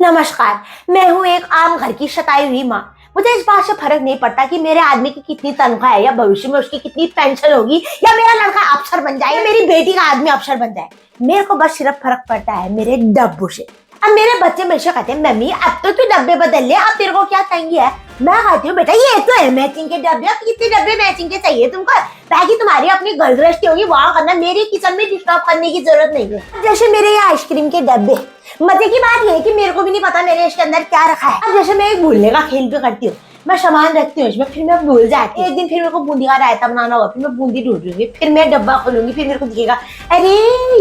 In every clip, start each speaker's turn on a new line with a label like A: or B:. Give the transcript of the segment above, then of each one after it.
A: नमस्कार, मैं हूँ एक आम घर की शताई हुई माँ। मुझे इस बात से फर्क नहीं पड़ता कि मेरे आदमी की कितनी तनख्वाह है या भविष्य में उसकी कितनी पेंशन होगी या मेरा लड़का अफसर बन जाए या मेरी बेटी का आदमी अफसर बन जाए। मेरे को बस सिर्फ फर्क पड़ता है मेरे डब्बू से। अब मेरे बच्चे मेरे से कहते हैं मम्मी अब तो तू डब्बे बदल ले, अब तेरे को क्या तंगी है। मैं कहती हूँ बेटा ये तो है मैचिंग के डब्बे, अब कितने डब्बे मैचिंग के चाहिए तुमको। ताकि तुम्हारी अपनी घर गृहस्थी होगी वहां करना, मेरी किचन में डिस्टर्ब करने की जरूरत नहीं है। जैसे मेरे ये आइसक्रीम के डब्बे, मजे की बात ये है कि मेरे को भी नहीं पता मैंने इसके अंदर क्या रखा है। अब जैसे मैं एक भूलने का खेल भी करती हूँ, मैं सामान रखती हूँ इसमें, फिर मैं भूल जाती हूँ। एक दिन फिर मेरे को बूंदी का रायता बनाना होगा, फिर मैं बूंदी ढूंढूंगी, फिर मैं डब्बा खोलूंगी, फिर मेरे को दिखेगा अरे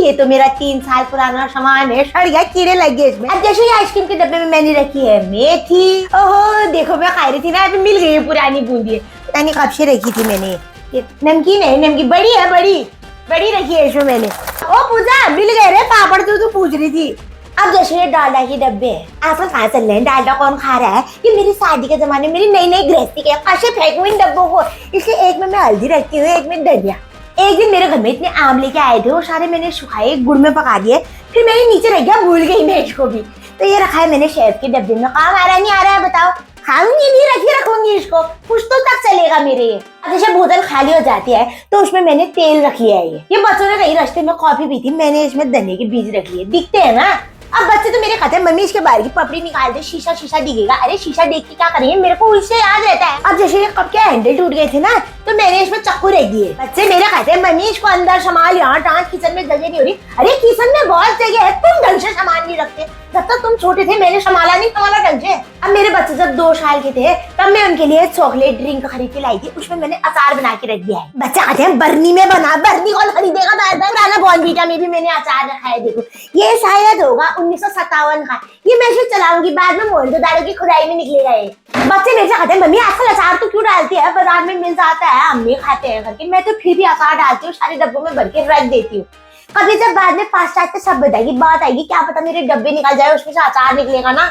A: ये तो मेरा 3 साल पुराना सामान है, सड़ गया, कीड़े लग गए इसमें। अब जैसे आइसक्रीम के डब्बे में मैंने रखी है मेथी, ओहो देखो मैं खा रही थी ना, अभी मिल गई है पुरानी बूंदी, पता नहीं कब से रखी थी मैंने। ये नमकीन है, नमकीन बड़ी है, बड़ी रखी है इसमें मैंने। ओ पूजा मिल गए रे पापड़, तू पूछ रही थी। अब जैसे ये डालडा के डब्बे हैं, आजकल कहाँ चल रहे हैं, डालडा कौन खा रहा है। ये मेरी शादी के जमाने मेरी नई गृहस्थी के कैसे फेंकूं इन डब्बों को, इसलिए एक में मैं हल्दी रखती हूँ, एक में धनिया। एक दिन मेरे घर में इतने आम लेके आए थे, वो सारे मैंने सुखाए गुड़ में पका दिए, फिर मैंने नीचे रख गया, भूल गई मैं इसको भी। तो ये रखा है मैंने शेफ के डब्बे में, काम आ रहा नहीं आ रहा है बताओ। खाऊंगी नहीं रखी रखूंगी इसको, कुछ तो तक चलेगा मेरे ये। जैसे बोतल खाली हो जाती है तो उसमें मैंने तेल रख लिया है। ये बच्चों ने कहीं रास्ते में कॉफी पी थी, मैंने इसमें धनिया के बीज रख लिए, दिखते हैं ना। अब बच्चे तो मेरे कहते हैं मम्मी इसके बाहर की पपड़ी निकाल दे, शीशा दिखेगा। अरे शीशा देख के क्या करेंगे, मेरे को उससे याद रहता है। अब जैसे कब के हैंडल टूट गए थे ना, तो मैंने इसमें चाकू रख दिए। बच्चे मेरे कहते हैं मम्मी इसको अंदर संभाल, यहाँ टाँच किचन में जगह नहीं हो रही। अरे किचन में बहुत जगह है, तुम ढंग से सामान नहीं रखते। जब तक तुम छोटे थे मैंने संभाला नहीं तुम्हारा ढंग से। अब मेरे बच्चे जब 2 साल के थे तब मैं उनके लिए चॉकलेट ड्रिंक खरीद के लाई थी, उसमें मैंने अचार बना के रख दिया है। बच्चे कहते हैं बर्नी में बना, बर्नी कौन खरीदेगा, पुराना बॉर्नवीटा में भी मैंने अचार रखा है। देखो ये शायद होगा 1957 का, ये मैं इसे चलाऊंगी, बाद में मोहनजोदाड़ो की खुदाई में निकलेगा ये। बच्चे मेरे से कहते हैं मम्मी आजकल अचार तो क्यों डालती है, बाजार में मिल जाता है, अम्मी खाते हैं करके। मैं तो फिर भी अचार डालती हूँ, सारे डब्बों में भर के रख देती हूँ। कभी जब बाद में 5 सब बताएगी, बात आएगी, क्या पता मेरे डब्बे निकल जाए, उसमें से अचार निकलेगा ना,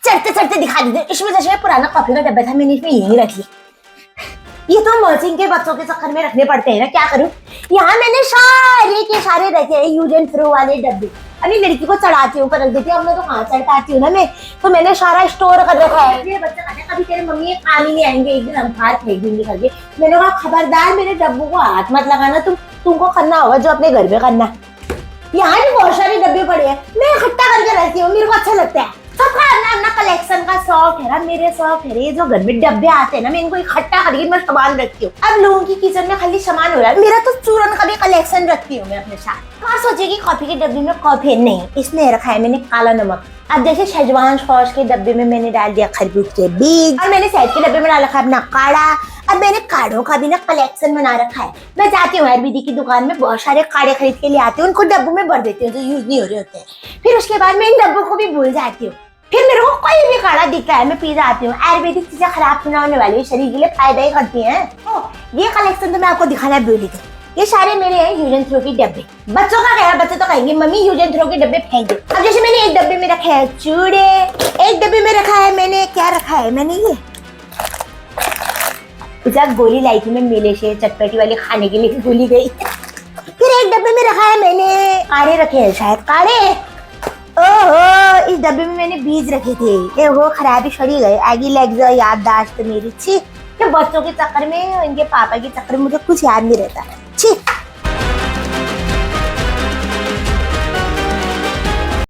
A: चढ़ते दिखा दीजिए। इसमें जैसे पुराना कॉफी का डब्बा था, मैंने इसमें यही रख लिया। ये तो मर्चिंग के बच्चों के चक्कर में रखने पड़ते हैं ना, क्या करूं। यहाँ मैंने सारे के सारे रखे हैं यूज एंड थ्रो वाले डब्बे। अरे लड़की को चढ़ाती हूँ, रख देती हूँ, अब मैं तो कहाँ चढ़ पाती हूँ ना मैं, तो मैंने सारा स्टोर कर रखा है। ये बच्चा कहते हैं कभी तेरे मम्मी ये काम ही नहीं आएंगे, एक दिन हम हाथ फेंक देंगे करके। मैंने कहा खबरदार मेरे डब्बों को हाथ मत लगाना, तुमको करना होगा जो अपने घर में करना। यहाँ भी बहुत सारे डब्बे पड़े हैं, मैं इकट्ठा करके रखती हूँ, मेरे को अच्छा लगता है। सबका अपना कलेक्शन का शौक है ना, मेरे शौक है ये जो घर में डब्बे आते हैं ना, मैं इनको इकट्ठा करके मैं सामान रखती हूँ। अब लोगों की किचन में खाली सामान हो रहा है, मेरा तो चूरन का भी कलेक्शन रखती हूँ मैं अपने साथ। और सोचिए कि कॉफी के डब्बे में कॉफी नहीं, इसमें रखा है मैंने काला नमक। अब जैसे शेजवान सॉस के डब्बे में मैंने डाल दिया खरबूज के बीज, और मैंने शहद के डब्बे में डाल रखा है अपना काढ़ा। अब मैंने काढ़ों का भी ना कलेक्शन बना रखा है। मैं जाती हूँ आयुर्वेदिक की दुकान में, बहुत सारे काढ़े खरीद के ले आती हूँ, उनको डब्बों में भर देती हूँ जो यूज नहीं हो रहे होते हैं। फिर उसके बाद मैं इन डब्बों को भी भूल जाती हूँ। फिर मेरे को कोई भी काढ़ा दिखता है मैं पी जाती हूँ। आयुर्वेदिक चीजें खराब ना होने वाली, शरीर के लिए फायदा ही करती हैं। ये कलेक्शन तो मैं आपको दिखाना भूल गई। ये सारे मेरे हैं यूज एंड थ्रो के डब्बे। बच्चों का क्या है, बच्चे तो कहेंगे मम्मी यूज एंड थ्रो के डब्बे फेंक दे। अब जैसे मैंने एक डब्बे में रखा है चूड़े, एक डब्बे में रखा है मैंने क्या रखा है, मैंने ये जब गोली लाई थी मैं मेले से चटपटी वाले खाने के लिए गोली गई। फिर एक डब्बे में रखा है मैंने काढ़े रखे हैं, शायद काढ़े। ओहो इस डब्बे में मैंने बीज रखे थे, ये वो खराबी सड़ी गए, आगे लग जाओ याददाश्त मेरी। छी, बच्चों के चक्कर में, इनके पापा के चक्कर में मुझे कुछ याद नहीं रहता।